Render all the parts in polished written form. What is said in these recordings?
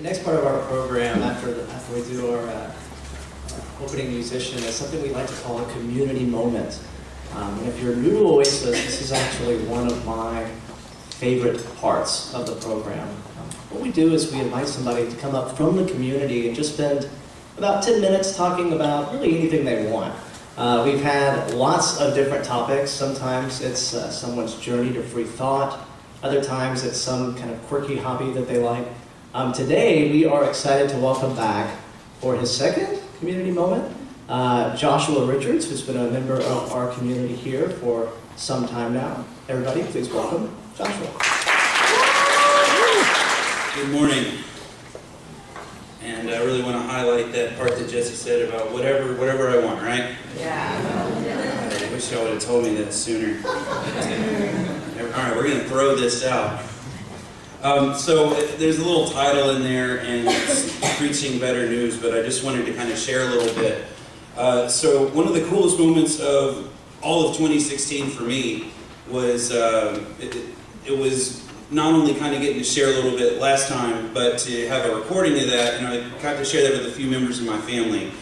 next part of our program, after we do our opening musician, is something we like to call a community moment. And if you're new to Oasis, this is actually one of my favorite parts of the program. What we do is we invite somebody to come up from the community and just spend about 10 minutes talking about really anything they want. We've had lots of different topics. Sometimes it's someone's journey to free thought. Other times it's some kind of quirky hobby that they like. Today we are excited to welcome back for his second community moment, Joshua Richards, who's been a member of our community here for some time now. Everybody, please welcome Joshua. Good morning. And I really want to highlight that part that Jesse said about whatever I want, right? Yeah. I wish y'all would have told me that sooner. All right, we're going to throw this out. So there's a little title in there, and it's Preaching Better News, but I just wanted to kind of share a little bit. So one of the coolest moments of all of 2016 for me was it was not only kind of getting to share a little bit last time, but to have a recording of that, and I got to share that with a few members of my family.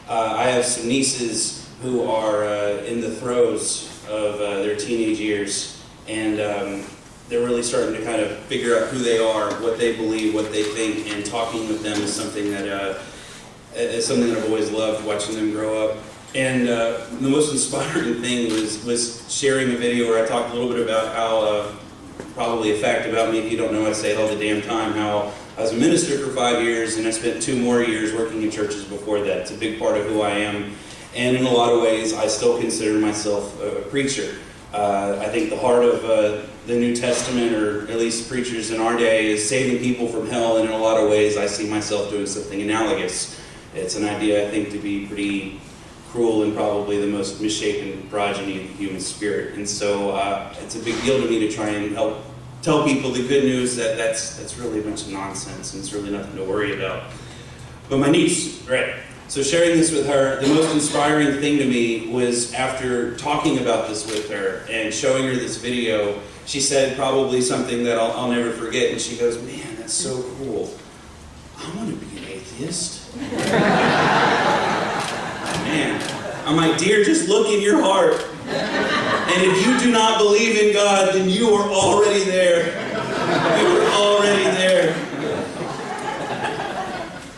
I have some nieces who are in the throes of their teenage years, and they're really starting to kind of figure out who they are, what they believe, what they think, and talking with them is something that I've always loved, watching them grow up. And the most inspiring thing was sharing a video where I talked a little bit about how, probably a fact about me, if you don't know, I say it all the damn time, how I was a minister for 5 years, and I spent 2 more years working in churches before that. It's a big part of who I am, and in a lot of ways, I still consider myself a preacher. I think the heart of the New Testament, or at least preachers in our day, is saving people from hell, and in a lot of ways, I see myself doing something analogous. It's an idea, I think, to be pretty cruel and probably the most misshapen progeny of the human spirit. And so it's a big deal to me to try and help tell people the good news that that's really a bunch of nonsense and it's really nothing to worry about. But my niece, right? So sharing this with her, the most inspiring thing to me was after talking about this with her and showing her this video, she said probably something that I'll never forget. And she goes, "Man, that's so cool. I want to be an atheist." Man, I'm like, "Dear, just look in your heart. And if you do not believe in God, then you are already there. You are already there."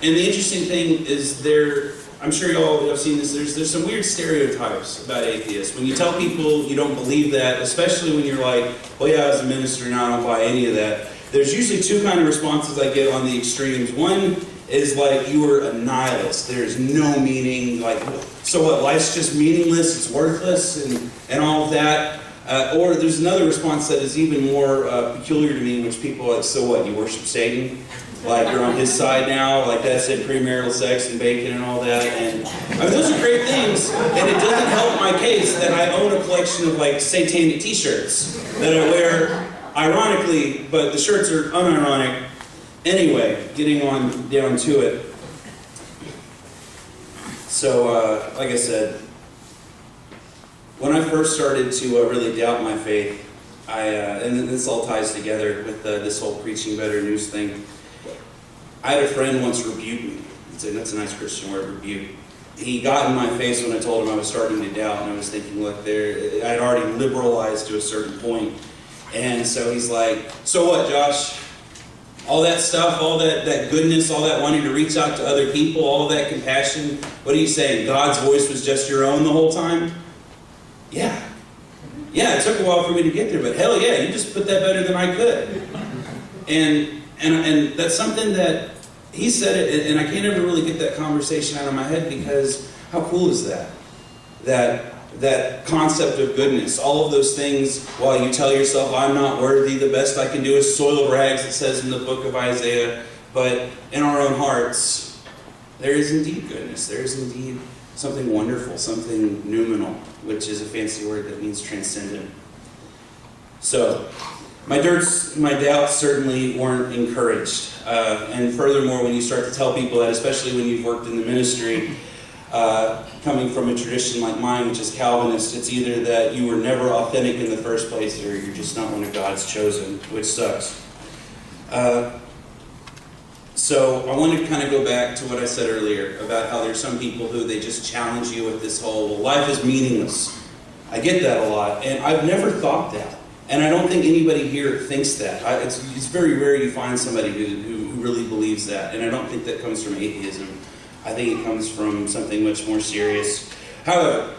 And the interesting thing is I'm sure you all have seen this, there's some weird stereotypes about atheists. When you tell people you don't believe that, especially when you're like, "Well, yeah, as a minister, now I don't buy any of that," there's usually 2 kind of responses I get on the extremes. One is like, "You are a nihilist. There's no meaning. Like, so what? Life's just meaningless. It's worthless, and all of that." Or there's another response that is even more peculiar to me, which people are like, "So what? You worship Satan? Like you're on his side now? Like that said premarital sex and bacon and all that?" And I mean, those are great things, and it doesn't help my case that I own a collection of like satanic T-shirts that I wear, ironically, but the shirts are unironic. Anyway, getting on down to it. So, like I said, when I first started to really doubt my faith, and this all ties together with this whole Preaching Better News thing. I had a friend once rebuke me. That's a nice Christian word, rebuke. He got in my face when I told him I was starting to doubt, and I was thinking, look, I had already liberalized to a certain point. And so he's like, "So what, Josh? All that stuff, all that goodness, all that wanting to reach out to other people, all that compassion, what are you saying? God's voice was just your own the whole time?" Yeah, it took a while for me to get there, but hell yeah, you just put that better than I could. And that's something that he said it, and I can't ever really get that conversation out of my head, because how cool is that? That concept of goodness, all of those things, while you tell yourself, "I'm not worthy, the best I can do is soil rags," it says in the book of Isaiah, but in our own hearts, there is indeed goodness. There is indeed something wonderful, something noumenal, which is a fancy word that means transcendent. So, my doubts certainly weren't encouraged. And furthermore, when you start to tell people that, especially when you've worked in the ministry, coming from a tradition like mine, which is Calvinist, it's either that you were never authentic in the first place, or you're just not one of God's chosen, which sucks. So I want to kind of go back to what I said earlier about how there's some people who they just challenge you with this whole, well, life is meaningless. I get that a lot, and I've never thought that. And I don't think anybody here thinks that. It's very rare you find somebody who really believes that, and I don't think that comes from atheism. I think it comes from something much more serious. However,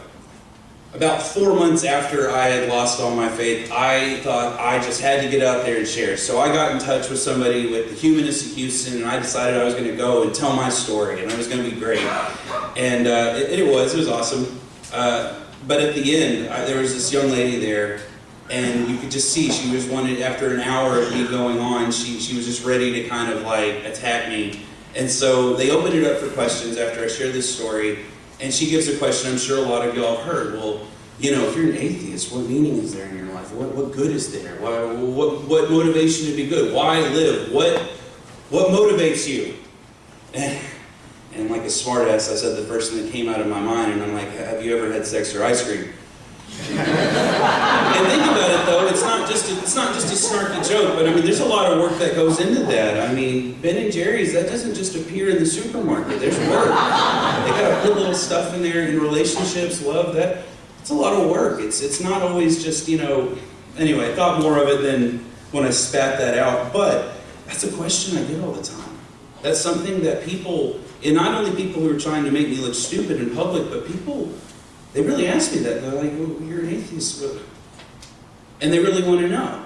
about 4 months after I had lost all my faith, I thought I just had to get out there and share. So I got in touch with somebody with the Humanists of Houston, and I decided I was going to go and tell my story, and it was going to be great. And it was awesome. But at the end, there was this young lady there, and you could just see she was wanted, after an hour of me going on, she was just ready to kind of like attack me. And so they opened it up for questions after I shared this story. And she gives a question I'm sure a lot of y'all have heard. Well, if you're an atheist, what meaning is there in your life? What good is there? What motivation to be good? Why live? What motivates you? And like a smartass, I said the first thing that came out of my mind, and I'm like, have you ever had sex or ice cream? And think about it though, it's not just a snarky joke, but I mean, there's a lot of work that goes into that. I mean, Ben and Jerry's, that doesn't just appear in the supermarket. There's work. They gotta put little stuff in there in relationships, love, it's a lot of work. It's not always just, anyway, I thought more of it than when I spat that out, but that's a question I get all the time. That's something that people, and not only people who are trying to make me look stupid in public, but people, they really ask me that. They're like, well, you're an atheist, and they really want to know.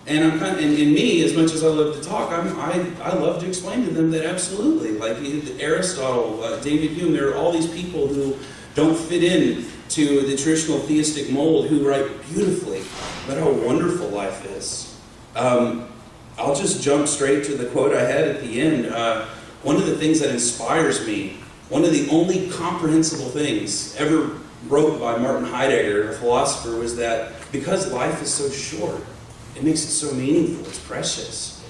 And I'm kind of, and me, as much as I love to talk, I love to explain to them that absolutely, like Aristotle, David Hume, there are all these people who don't fit in to the traditional theistic mold who write beautifully about how wonderful life is. I'll just jump straight to the quote I had at the end. One of the things that inspires me, one of the only comprehensible things ever wrote by Martin Heidegger, a philosopher, was that because life is so short, it makes it so meaningful, it's precious.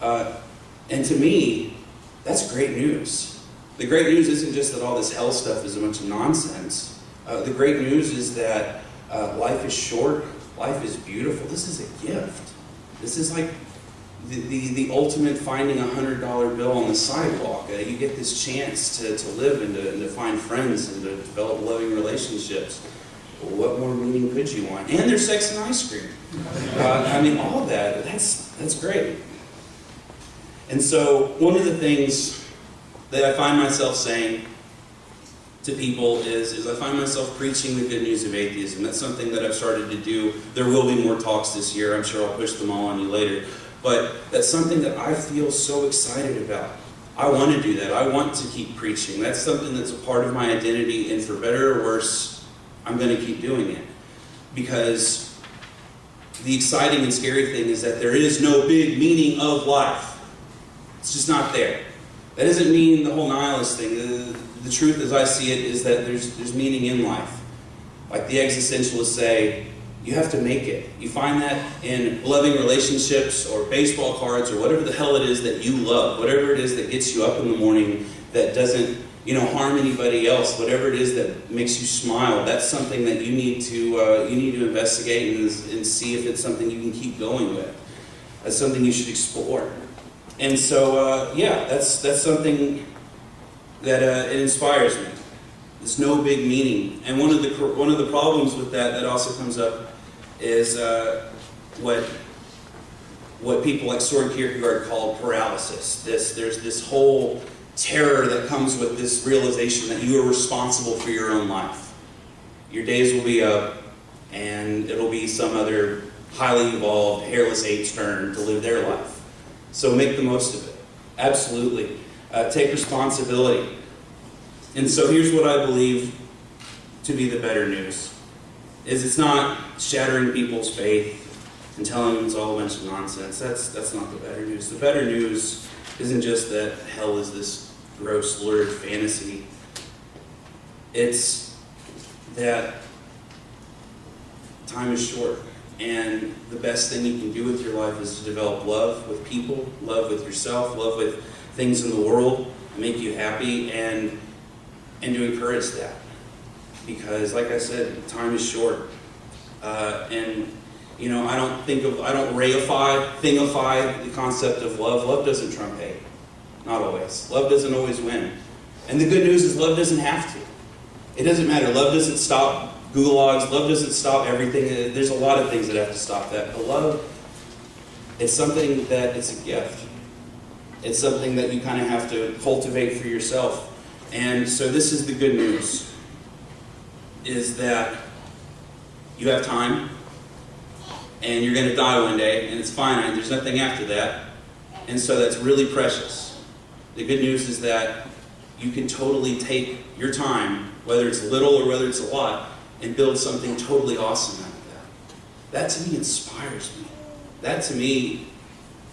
And to me, that's great news. The great news isn't just that all this hell stuff is a bunch of nonsense. The great news is that life is short, life is beautiful. This is a gift. This is like the ultimate finding $100 bill on the sidewalk. You get this chance to live and to find friends and to develop loving relationships. Well, what more meaning could you want? And there's sex and ice cream. I mean, all of that, that's great. And so one of the things that I find myself saying to people is I find myself preaching the good news of atheism. That's something that I've started to do. There will be more talks this year. I'm sure I'll push them all on you later. But that's something that I feel so excited about. I want to do that. I want to keep preaching. That's something that's a part of my identity, and for better or worse, I'm going to keep doing it. Because the exciting and scary thing is that there is no big meaning of life. It's just not there. That doesn't mean the whole nihilist thing. The truth as I see it is that there's meaning in life. Like the existentialists say, you have to make it. You find that in loving relationships or baseball cards or whatever the hell it is that you love, whatever it is that gets you up in the morning that doesn't, harm anybody else, whatever it is that makes you smile. That's something that you need to investigate and see if it's something you can keep going with. That's something you should explore. And so, that's something that it inspires me. There's no big meaning, and one of the problems with that also comes up is what people like Søren Kierkegaard call paralysis. There's this whole terror that comes with this realization that you are responsible for your own life. Your days will be up, and it'll be some other highly evolved, hairless ape's turn to live their life. So make the most of it. Absolutely. Take responsibility. And so here's what I believe to be the better news. It's not shattering people's faith and telling them it's all a bunch of nonsense. That's not the better news. The better news isn't just that hell is this gross, lurid fantasy. It's that time is short, and the best thing you can do with your life is to develop love with people, love with yourself, love with things in the world that make you happy, and to encourage that. Because, like I said, time is short. I don't reify, thingify the concept of love. Love doesn't trump hate. Not always. Love doesn't always win. And the good news is love doesn't have to. It doesn't matter. Love doesn't stop gulags. Love doesn't stop everything. There's a lot of things that have to stop that. But love, it's something that it's a gift. It's something that you kind of have to cultivate for yourself. And so this is the good news, is that you have time, and you're going to die one day, and it's finite. There's nothing after that. And so that's really precious. The good news is that you can totally take your time, whether it's little or whether it's a lot, and build something totally awesome out of that. That to me inspires me. That to me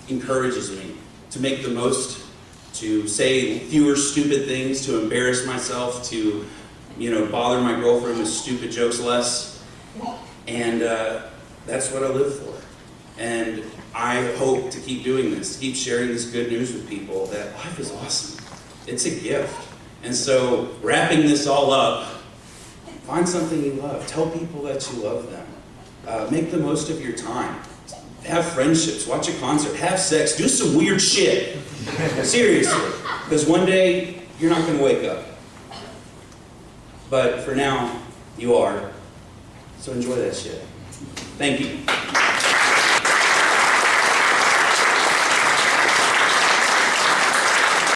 encourages me to make the most, to say fewer stupid things, to embarrass myself, to, bother my girlfriend with stupid jokes less. And that's what I live for. And I hope to keep doing this, to keep sharing this good news with people, that life is awesome. It's a gift. And so, wrapping this all up, find something you love. Tell people that you love them. Make the most of your time. Have friendships. Watch a concert. Have sex. Do some weird shit. Seriously. Because one day, you're not going to wake up. But for now, you are. So enjoy that shit. Thank you.